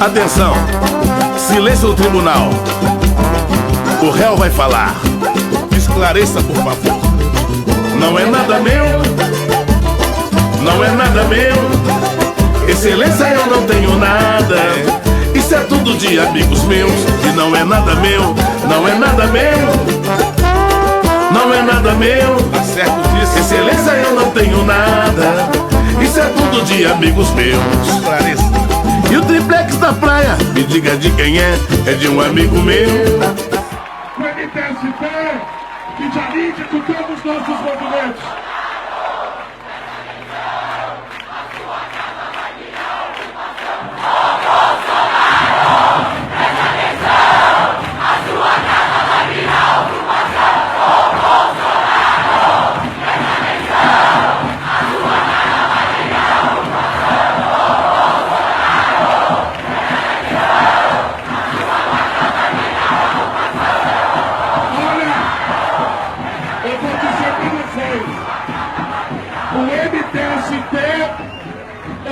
Atenção, silêncio no tribunal. O réu vai falar. Esclareça, por favor. Não é nada meu, não é nada meu. Excelência, eu não tenho nada. Isso é tudo de amigos meus. E não é nada meu, não é nada meu, não é nada meu. Certo disso. Excelência, eu não tenho nada. Isso é tudo de amigos meus. Esclareça. E o triplex da praia, me diga de quem é de um amigo meu. O MTST, que dialogue com todos os nossos movimentos.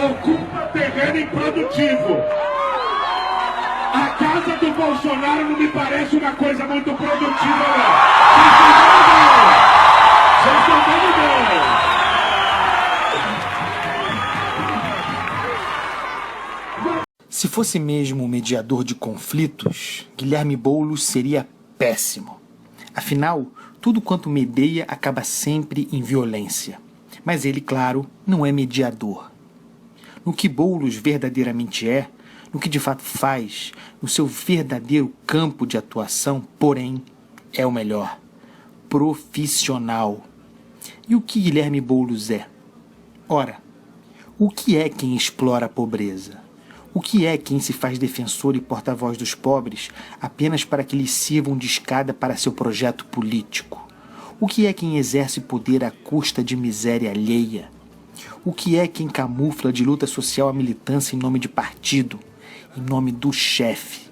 Ocupa terreno improdutivo. A casa do Bolsonaro não me parece uma coisa muito produtiva, não. Vocês estão dando bem. Se fosse mesmo um mediador de conflitos, Guilherme Boulos seria péssimo. Afinal, tudo quanto medeia acaba sempre em violência. Mas ele, claro, não é mediador. No que Boulos verdadeiramente é, no que de fato faz, no seu verdadeiro campo de atuação, porém, é o melhor: profissional. E o que Guilherme Boulos é? Ora, o que é quem explora a pobreza? O que é quem se faz defensor e porta-voz dos pobres apenas para que lhes sirvam de escada para seu projeto político? O que é quem exerce poder à custa de miséria alheia? O que é quem camufla de luta social a militância em nome de partido, em nome do chefe?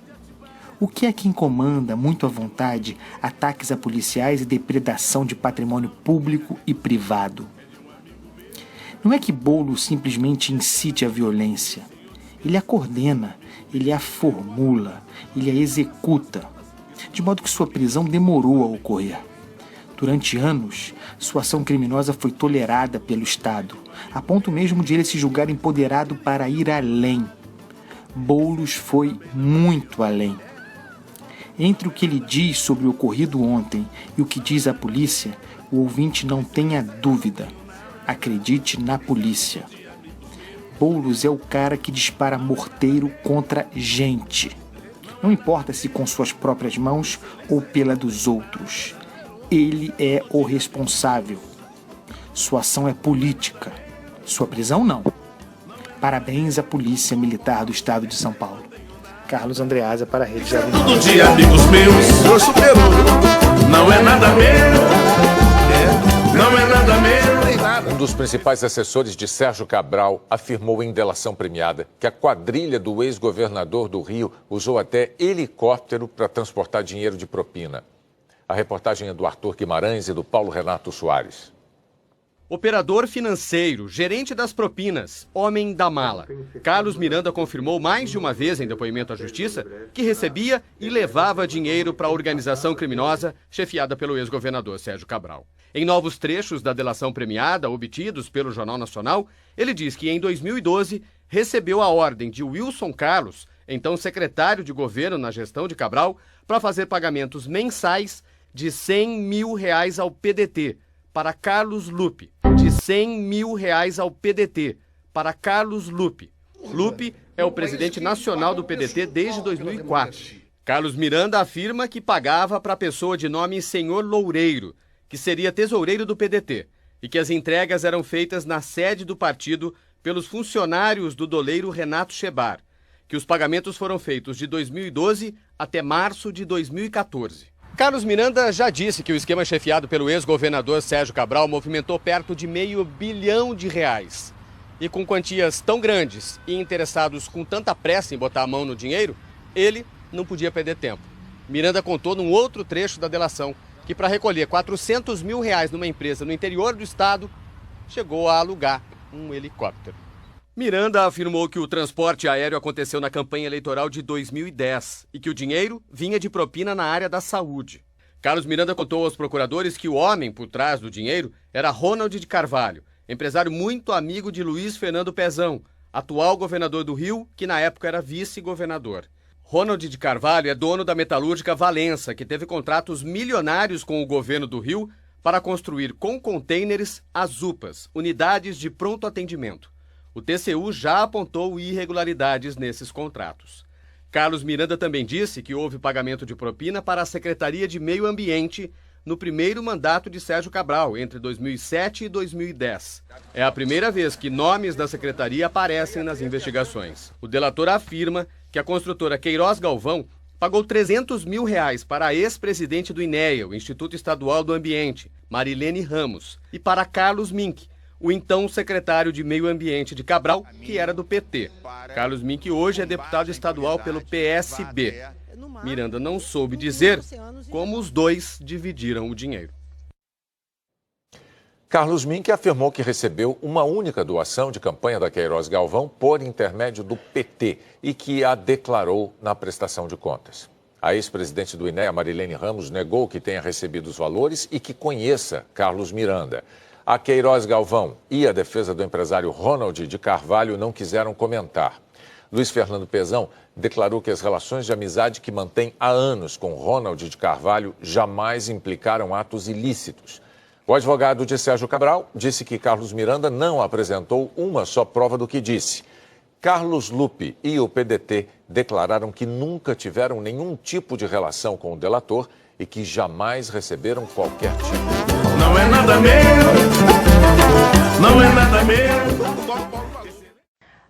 O que é quem comanda, muito à vontade, ataques a policiais e depredação de patrimônio público e privado? Não é que Boulos simplesmente incite a violência. Ele a coordena, ele a formula, ele a executa, de modo que sua prisão demorou a ocorrer. Durante anos, sua ação criminosa foi tolerada pelo Estado, a ponto mesmo de ele se julgar empoderado para ir além. Boulos foi muito além. Entre o que ele diz sobre o ocorrido ontem e o que diz a polícia, o ouvinte não tenha dúvida. Acredite na polícia. Boulos é o cara que dispara morteiro contra gente. Não importa se com suas próprias mãos ou pela dos outros. Ele é o responsável. Sua ação é política. Sua prisão, não. Parabéns à Polícia Militar do Estado de São Paulo. Carlos Andreasa para a Rede Jovem. Tudo de amigos meus. O senhor superou. Não é nada meu. Não é nada meu. Um dos principais assessores de Sérgio Cabral afirmou em delação premiada que a quadrilha do ex-governador do Rio usou até helicóptero para transportar dinheiro de propina. A reportagem é do Arthur Guimarães e do Paulo Renato Soares. Operador financeiro, gerente das propinas, homem da mala. Carlos Miranda confirmou mais de uma vez em depoimento à Justiça que recebia e levava dinheiro para a organização criminosa chefiada pelo ex-governador Sérgio Cabral. Em novos trechos da delação premiada obtidos pelo Jornal Nacional, ele diz que em 2012 recebeu a ordem de Wilson Carlos, então secretário de governo na gestão de Cabral, para fazer pagamentos mensais de R$100 mil ao PDT, para Carlos Lupe. De R$100 mil ao PDT, para Carlos Lupe. Lupe é o presidente nacional do PDT desde 2004. Carlos Miranda afirma que pagava para a pessoa de nome Senhor Loureiro, que seria tesoureiro do PDT, e que as entregas eram feitas na sede do partido pelos funcionários do doleiro Renato Chebar, que os pagamentos foram feitos de 2012 até março de 2014. Carlos Miranda já disse que o esquema chefiado pelo ex-governador Sérgio Cabral movimentou perto de R$500 bilhão. E com quantias tão grandes e interessados com tanta pressa em botar a mão no dinheiro, ele não podia perder tempo. Miranda contou num outro trecho da delação que para recolher R$400 mil numa empresa no interior do estado, chegou a alugar um helicóptero. Miranda afirmou que o transporte aéreo aconteceu na campanha eleitoral de 2010 e que o dinheiro vinha de propina na área da saúde. Carlos Miranda contou aos procuradores que o homem por trás do dinheiro era Ronald de Carvalho, empresário muito amigo de Luiz Fernando Pezão, atual governador do Rio, que na época era vice-governador. Ronald de Carvalho é dono da metalúrgica Valença, que teve contratos milionários com o governo do Rio para construir com contêineres as UPAs, unidades de pronto atendimento. O TCU já apontou irregularidades nesses contratos. Carlos Miranda também disse que houve pagamento de propina para a Secretaria de Meio Ambiente no primeiro mandato de Sérgio Cabral, entre 2007 e 2010. É a primeira vez que nomes da secretaria aparecem nas investigações. O delator afirma que a construtora Queiroz Galvão pagou R$300 mil para a ex-presidente do INEA, o Instituto Estadual do Ambiente, Marilene Ramos, e para Carlos Mink, o então secretário de Meio Ambiente de Cabral, que era do PT. Carlos Mink hoje é deputado estadual pelo PSB. Miranda não soube dizer como os dois dividiram o dinheiro. Carlos Mink afirmou que recebeu uma única doação de campanha da Queiroz Galvão por intermédio do PT e que a declarou na prestação de contas. A ex-presidente do INEA, Marilene Ramos, negou que tenha recebido os valores e que conheça Carlos Miranda. A Queiroz Galvão e a defesa do empresário Ronald de Carvalho não quiseram comentar. Luiz Fernando Pezão declarou que as relações de amizade que mantém há anos com Ronald de Carvalho jamais implicaram atos ilícitos. O advogado de Sérgio Cabral disse que Carlos Miranda não apresentou uma só prova do que disse. Carlos Lupe e o PDT declararam que nunca tiveram nenhum tipo de relação com o delator e que jamais receberam qualquer tipo. Não é nada meu, não é nada meu.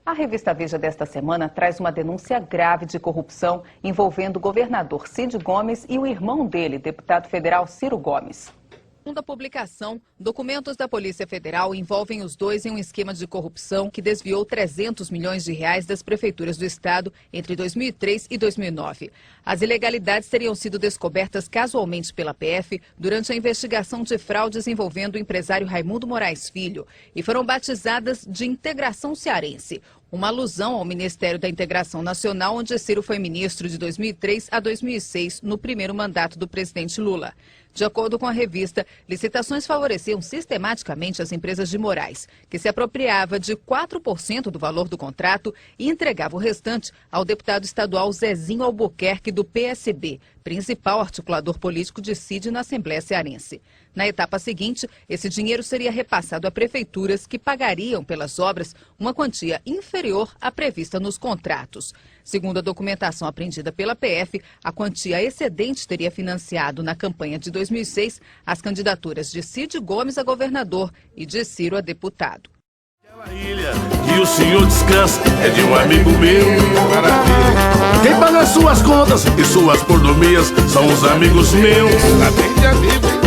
A revista Veja desta semana traz uma denúncia grave de corrupção envolvendo o governador Cid Gomes e o irmão dele, deputado federal Ciro Gomes. Segundo a publicação, documentos da Polícia Federal envolvem os dois em um esquema de corrupção que desviou R$300 milhões das prefeituras do estado entre 2003 e 2009. As ilegalidades teriam sido descobertas casualmente pela PF durante a investigação de fraudes envolvendo o empresário Raimundo Moraes Filho e foram batizadas de Integração Cearense, uma alusão ao Ministério da Integração Nacional, onde Ciro foi ministro de 2003 a 2006, no primeiro mandato do presidente Lula. De acordo com a revista, licitações favoreciam sistematicamente as empresas de Moraes, que se apropriava de 4% do valor do contrato e entregava o restante ao deputado estadual Zezinho Albuquerque, do PSB, principal articulador político de Cid na Assembleia Cearense. Na etapa seguinte, esse dinheiro seria repassado a prefeituras que pagariam pelas obras uma quantia inferior à prevista nos contratos. Segundo a documentação apreendida pela PF, a quantia excedente teria financiado na campanha de 2006 as candidaturas de Cid Gomes a governador e de Ciro a deputado. Aquela ilha que o senhor descansa é de um amigo meu. Maravilha. Quem paga suas contas e suas mordomias são os amigos meus.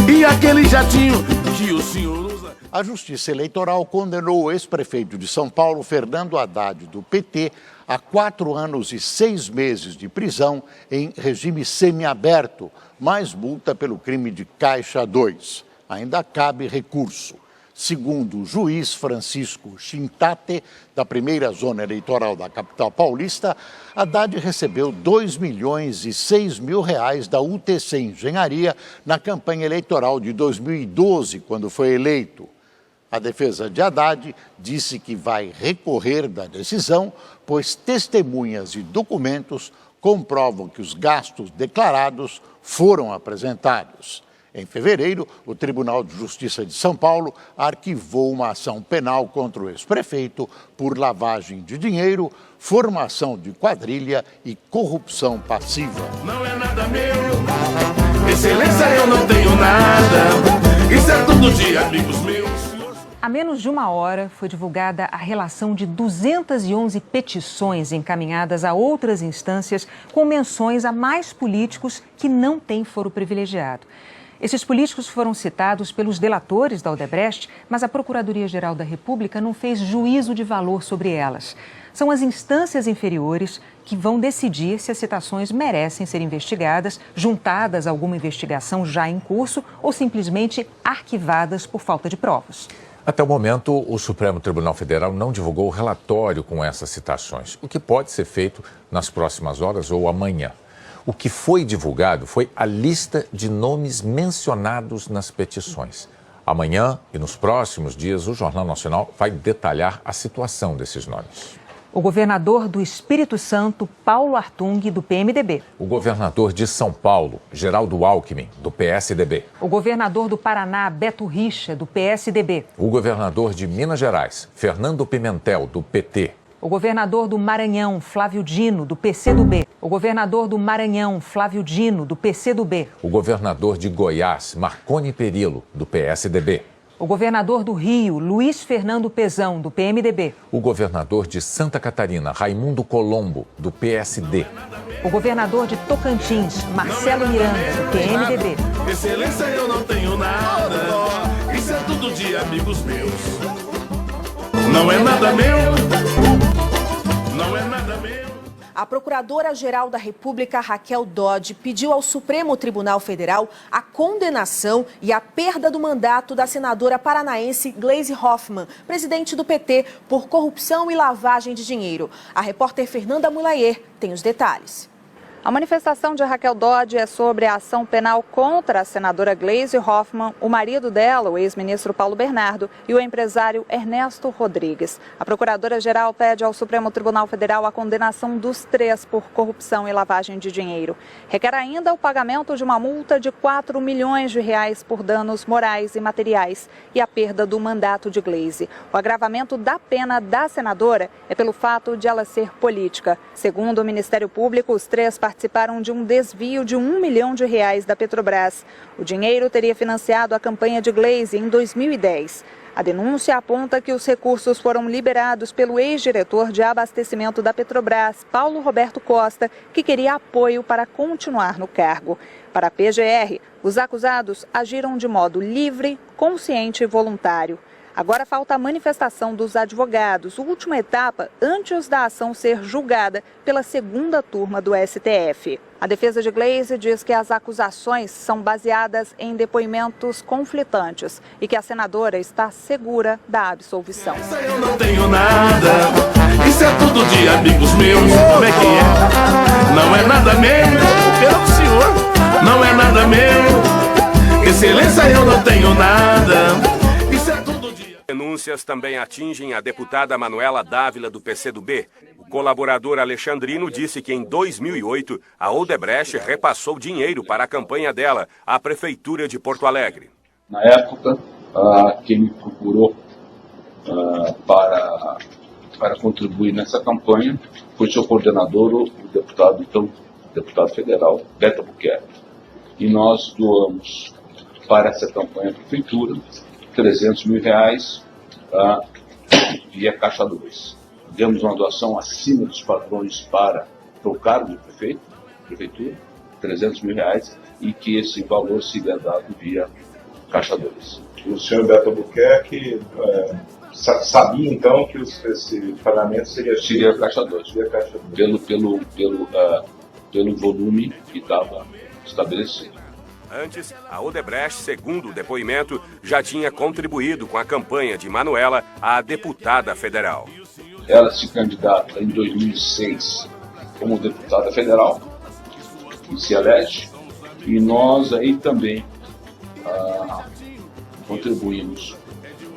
E aquele jatinho que o senhor usa. A Justiça Eleitoral condenou o ex-prefeito de São Paulo, Fernando Haddad, do PT, a 4 anos e 6 meses de prisão em regime semiaberto, mais multa pelo crime de Caixa 2. Ainda cabe recurso. Segundo o juiz Francisco Chintate, da primeira zona eleitoral da capital paulista, Haddad recebeu R$2 milhões e 6 mil da UTC Engenharia na campanha eleitoral de 2012, quando foi eleito. A defesa de Haddad disse que vai recorrer da decisão, pois testemunhas e documentos comprovam que os gastos declarados foram apresentados. Em fevereiro, o Tribunal de Justiça de São Paulo arquivou uma ação penal contra o ex-prefeito por lavagem de dinheiro, formação de quadrilha e corrupção passiva. Não é nada meu, excelência, eu não tenho nada. Isso é tudo de amigos meus. Há menos de uma hora foi divulgada a relação de 211 petições encaminhadas a outras instâncias com menções a mais políticos que não têm foro privilegiado. Esses políticos foram citados pelos delatores da Odebrecht, mas a Procuradoria-Geral da República não fez juízo de valor sobre elas. São as instâncias inferiores que vão decidir se as citações merecem ser investigadas, juntadas a alguma investigação já em curso ou simplesmente arquivadas por falta de provas. Até o momento, o Supremo Tribunal Federal não divulgou o relatório com essas citações, o que pode ser feito nas próximas horas ou amanhã. O que foi divulgado foi a lista de nomes mencionados nas petições. Amanhã e nos próximos dias, o Jornal Nacional vai detalhar a situação desses nomes. O governador do Espírito Santo, Paulo Artung, do PMDB. O governador de São Paulo, Geraldo Alckmin, do PSDB. O governador do Paraná, Beto Richa, do PSDB. O governador de Minas Gerais, Fernando Pimentel, do PT. O governador do Maranhão, Flávio Dino, do PCdoB. O governador do Maranhão, Flávio Dino, do PCdoB. O governador de Goiás, Marconi Perillo, do PSDB. O governador do Rio, Luiz Fernando Pezão, do PMDB. O governador de Santa Catarina, Raimundo Colombo, do PSD. O governador de Tocantins, Marcelo Miranda, do PMDB. Excelência, eu não tenho nada. Isso é tudo de amigos meus. Não é nada meu. Não é nada meu. A Procuradora-Geral da República, Raquel Dodge, pediu ao Supremo Tribunal Federal a condenação e a perda do mandato da senadora paranaense Gleisi Hoffmann, presidente do PT, por corrupção e lavagem de dinheiro. A repórter Fernanda Mulayer tem os detalhes. A manifestação de Raquel Dodge é sobre a ação penal contra a senadora Gleisi Hoffmann, o marido dela, o ex-ministro Paulo Bernardo, e o empresário Ernesto Rodrigues. A Procuradora-Geral pede ao Supremo Tribunal Federal a condenação dos três por corrupção e lavagem de dinheiro. Requer ainda o pagamento de uma multa de 4 milhões de reais por danos morais e materiais e a perda do mandato de Gleisi. O agravamento da pena da senadora é pelo fato de ela ser política. Segundo o Ministério Público, os três participaram de um desvio de R$1 milhão da Petrobras. O dinheiro teria financiado a campanha de Gleisi em 2010. A denúncia aponta que os recursos foram liberados pelo ex-diretor de abastecimento da Petrobras, Paulo Roberto Costa, que queria apoio para continuar no cargo. Para a PGR, os acusados agiram de modo livre, consciente e voluntário. Agora falta a manifestação dos advogados, última etapa antes da ação ser julgada pela segunda turma do STF. A defesa de Gleisi diz que as acusações são baseadas em depoimentos conflitantes e que a senadora está segura da absolvição. Eu não tenho nada, isso é tudo de amigos meus. Como é que é? Não é nada meu, pelo senhor, não é nada meu. Excelência, eu não tenho nada. Denúncias também atingem a deputada Manuela Dávila, do PCdoB. O colaborador Alexandrino disse que em 2008 a Odebrecht repassou dinheiro para a campanha dela à Prefeitura de Porto Alegre. Na época, quem me procurou para contribuir nessa campanha foi seu coordenador, o deputado federal, Beto Albuquerque. E nós doamos para essa campanha à Prefeitura R$300 mil via Caixa 2. Demos uma doação acima dos padrões para o cargo de prefeitura, R$300 mil, e que esse valor seria dado via Caixa 2. O senhor Beto Albuquerque sabia então que esse pagamento seria Caixa 2, pelo volume que estava estabelecido. Antes, a Odebrecht, segundo o depoimento, já tinha contribuído com a campanha de Manuela à deputada federal. Ela se candidata em 2006 como deputada federal e se elege, e nós aí também contribuímos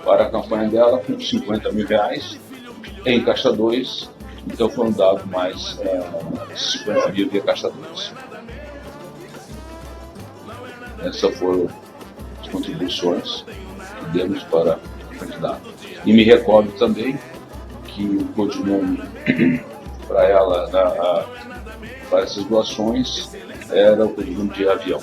para a campanha dela com R$50 mil em Caixa 2, então foram dados mais 50 mil via Caixa 2. Essas foram as contribuições que demos para o candidato. E me recordo também que o codinome para ela, para essas doações, era o codinome de avião.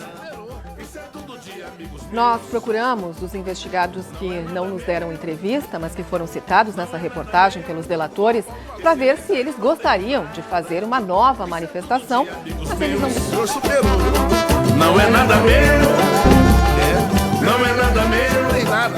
Nós procuramos os investigados que não nos deram entrevista, mas que foram citados nessa reportagem pelos delatores, para ver se eles gostariam de fazer uma nova manifestação, mas eles não disseram. Não é nada meu, não é nada meu, nem nada.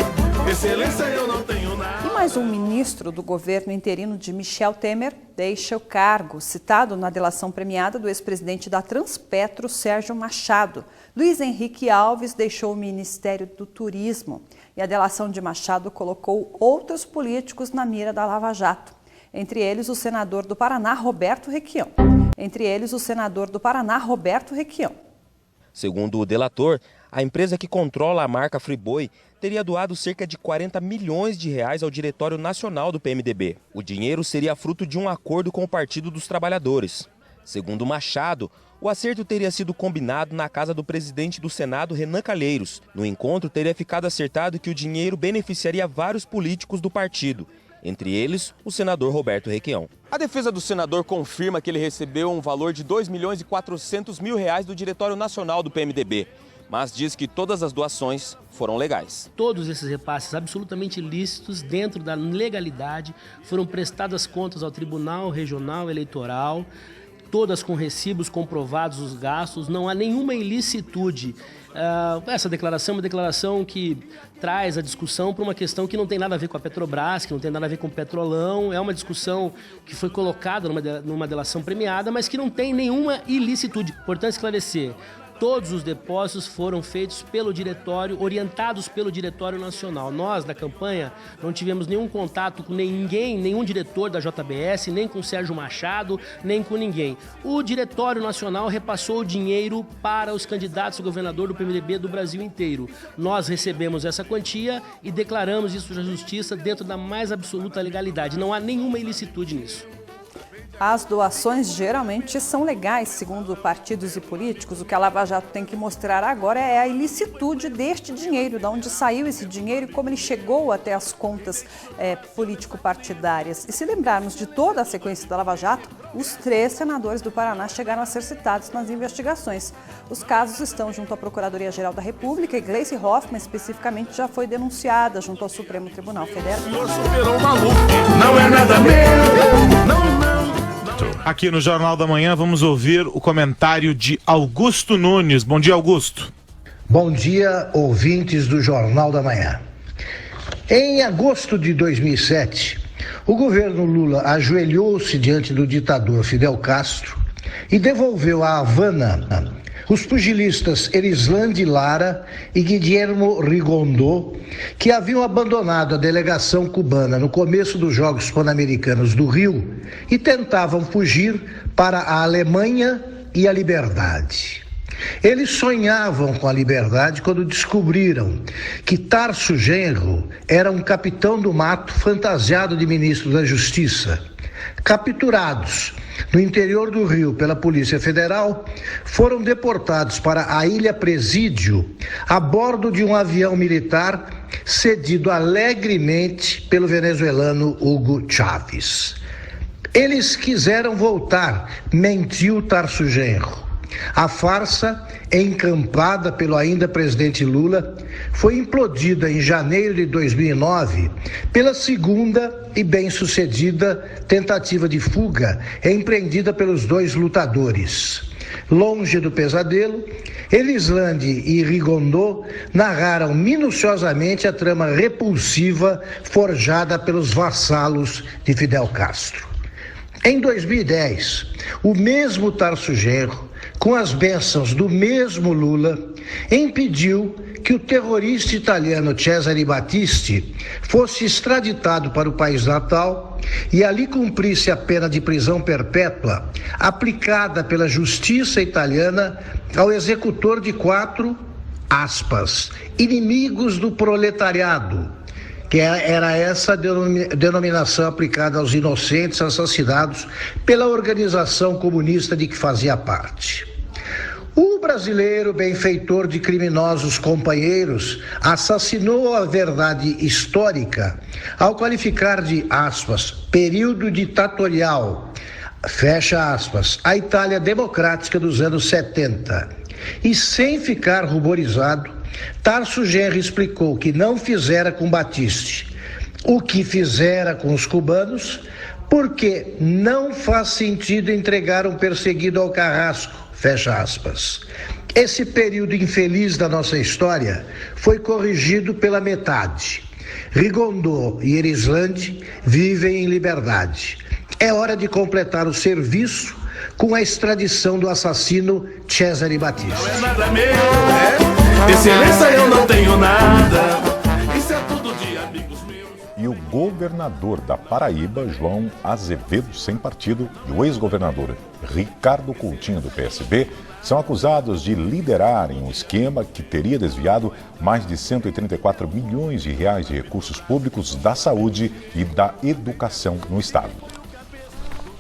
Excelência, eu não tenho nada. E mais um ministro do governo interino de Michel Temer deixa o cargo, citado na delação premiada do ex-presidente da Transpetro, Sérgio Machado. Luiz Henrique Alves deixou o Ministério do Turismo e a delação de Machado colocou outros políticos na mira da Lava Jato. Entre eles, o senador do Paraná, Roberto Requião. Segundo o delator, a empresa que controla a marca Friboi teria doado cerca de 40 milhões de reais ao Diretório Nacional do PMDB. O dinheiro seria fruto de um acordo com o Partido dos Trabalhadores. Segundo Machado, o acerto teria sido combinado na casa do presidente do Senado, Renan Calheiros. No encontro, teria ficado acertado que o dinheiro beneficiaria vários políticos do partido, entre eles o senador Roberto Requião. A defesa do senador confirma que ele recebeu um valor de 2.400.000 reais do Diretório Nacional do PMDB, mas diz que todas as doações foram legais. Todos esses repasses absolutamente lícitos, dentro da legalidade, foram prestadas contas ao Tribunal Regional Eleitoral, todas com recibos comprovados os gastos, não há nenhuma ilicitude. Essa declaração é uma declaração que traz a discussão para uma questão que não tem nada a ver com a Petrobras, que não tem nada a ver com o Petrolão, é uma discussão que foi colocada numa delação premiada, mas que não tem nenhuma ilicitude. Importante esclarecer. Todos os depósitos foram feitos pelo diretório, orientados pelo Diretório Nacional. Nós, da campanha, não tivemos nenhum contato com ninguém, nenhum diretor da JBS, nem com o Sérgio Machado, nem com ninguém. O Diretório Nacional repassou o dinheiro para os candidatos a governador do PMDB do Brasil inteiro. Nós recebemos essa quantia e declaramos isso na Justiça dentro da mais absoluta legalidade. Não há nenhuma ilicitude nisso. As doações geralmente são legais, segundo partidos e políticos. O que a Lava Jato tem que mostrar agora é a ilicitude deste dinheiro, de onde saiu esse dinheiro e como ele chegou até as contas político-partidárias. E se lembrarmos de toda a sequência da Lava Jato, os 3 senadores do Paraná chegaram a ser citados nas investigações. Os casos estão junto à Procuradoria-Geral da República e Gleisi Hoffmann, especificamente, já foi denunciada junto ao Supremo Tribunal Federal. Não é nada meu, não. Aqui no Jornal da Manhã vamos ouvir o comentário de Augusto Nunes. Bom dia, Augusto. Bom dia, ouvintes do Jornal da Manhã. Em agosto de 2007, o governo Lula ajoelhou-se diante do ditador Fidel Castro e devolveu a Havana os pugilistas Erislandy Lara e Guillermo Rigondó, que haviam abandonado a delegação cubana no começo dos Jogos Pan-Americanos do Rio e tentavam fugir para a Alemanha e a liberdade. Eles sonhavam com a liberdade quando descobriram que Tarso Genro era um capitão do mato fantasiado de ministro da Justiça. Capturados no interior do Rio pela Polícia Federal, foram deportados para a Ilha Presídio a bordo de um avião militar cedido alegremente pelo venezuelano Hugo Chávez. Eles quiseram voltar, mentiu Tarso Genro. A farsa, encampada pelo ainda presidente Lula, foi implodida em janeiro de 2009 pela segunda e bem-sucedida tentativa de fuga empreendida pelos 2 lutadores. Longe do pesadelo, Erislandy e Rigondó narraram minuciosamente a trama repulsiva forjada pelos vassalos de Fidel Castro. Em 2010, o mesmo Tarso Genro, com as bênçãos do mesmo Lula, impediu que o terrorista italiano Cesare Battisti fosse extraditado para o país natal e ali cumprisse a pena de prisão perpétua aplicada pela justiça italiana ao executor de 4, aspas, inimigos do proletariado, que era essa denominação aplicada aos inocentes assassinados pela organização comunista de que fazia parte. O brasileiro benfeitor de criminosos companheiros assassinou a verdade histórica ao qualificar de, aspas, período ditatorial, fecha aspas, a Itália democrática dos anos 70. E sem ficar ruborizado, Tarso Genro explicou que não fizera com Battisti o que fizera com os cubanos, porque não faz sentido entregar um perseguido ao carrasco, fecha aspas. Esse período infeliz da nossa história foi corrigido pela metade. Rigondó e Erislandy vivem em liberdade. É hora de completar o serviço com a extradição do assassino Cesare Battisti. Não é nada meu, excelência, eu não tenho nada. Isso é tudo de amigos meus. E o governador da Paraíba, João Azevedo, sem partido, e o ex-governador Ricardo Coutinho, do PSB, são acusados de liderarem um esquema que teria desviado mais de 134 milhões de reais de recursos públicos da saúde e da educação no estado.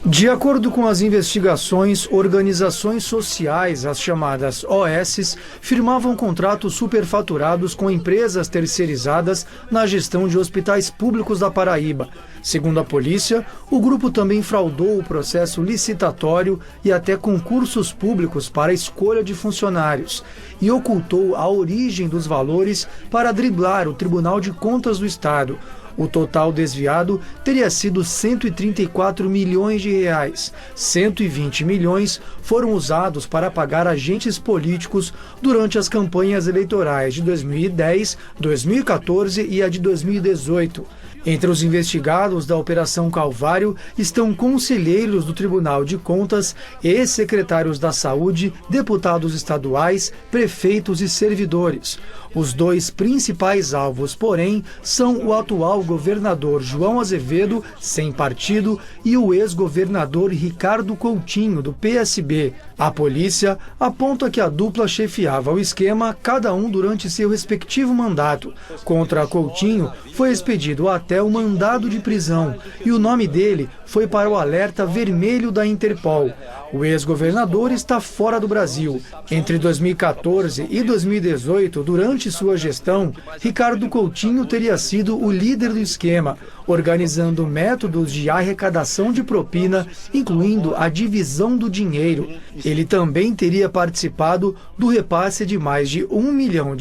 De acordo com as investigações, organizações sociais, as chamadas OSs, firmavam contratos superfaturados com empresas terceirizadas na gestão de hospitais públicos da Paraíba. Segundo a polícia, o grupo também fraudou o processo licitatório e até concursos públicos para a escolha de funcionários e ocultou a origem dos valores para driblar o Tribunal de Contas do Estado. O total desviado teria sido 134 milhões de reais. 120 milhões foram usados para pagar agentes políticos durante as campanhas eleitorais de 2010, 2014 e a de 2018. Entre os investigados da Operação Calvário estão conselheiros do Tribunal de Contas, ex-secretários da Saúde, deputados estaduais, prefeitos e servidores. Os dois principais alvos, porém, são o atual governador João Azevedo, sem partido, e o ex-governador Ricardo Coutinho, do PSB. A polícia aponta que a dupla chefiava o esquema, cada um durante seu respectivo mandato. Contra Coutinho foi expedido até o mandado de prisão e o nome dele foi para o alerta vermelho da Interpol. O ex-governador está fora do Brasil. Entre 2014 e 2018, durante sua gestão, Ricardo Coutinho teria sido o líder do esquema, organizando métodos de arrecadação de propina, incluindo a divisão do dinheiro. Ele também teria participado do repasse de mais de R$1 milhão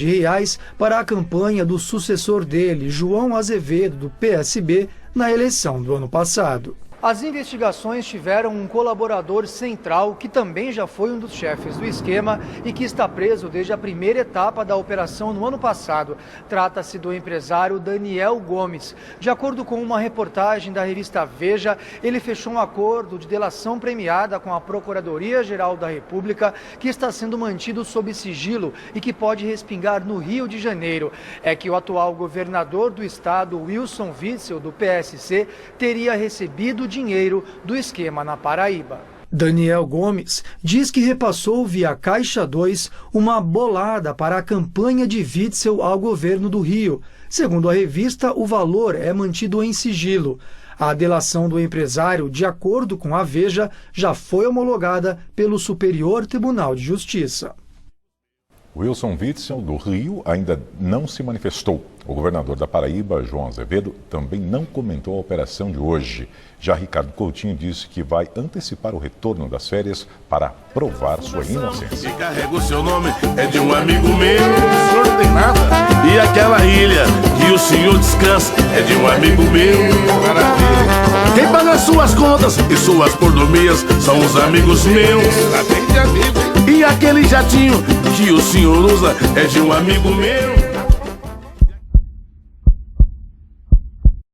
para a campanha do sucessor dele, João Azevedo, do PSB, na eleição do ano passado. As investigações tiveram um colaborador central que também já foi um dos chefes do esquema e que está preso desde a primeira etapa da operação no ano passado. Trata-se do empresário Daniel Gomes. De acordo com uma reportagem da revista Veja, ele fechou um acordo de delação premiada com a Procuradoria-Geral da República, que está sendo mantido sob sigilo e que pode respingar no Rio de Janeiro. É que o atual governador do estado, Wilson Witzel, do PSC, teria recebido dinheiro do esquema na Paraíba. Daniel Gomes diz que repassou via Caixa 2 uma bolada para a campanha de Witzel ao governo do Rio. Segundo a revista, o valor é mantido em sigilo. A delação do empresário, de acordo com a Veja, já foi homologada pelo Superior Tribunal de Justiça. Wilson Witzel, do Rio, ainda não se manifestou. O governador da Paraíba, João Azevedo, também não comentou a operação de hoje. Já Ricardo Coutinho disse que vai antecipar o retorno das férias para provar sua inocência. Que carrega o seu nome é de um amigo meu, o senhor não tem nada. E aquela ilha que o senhor descansa é de um amigo meu. Maravilha. Quem paga suas contas e suas mordomias são os amigos meus. E aquele jatinho que o senhor usa é de um amigo meu.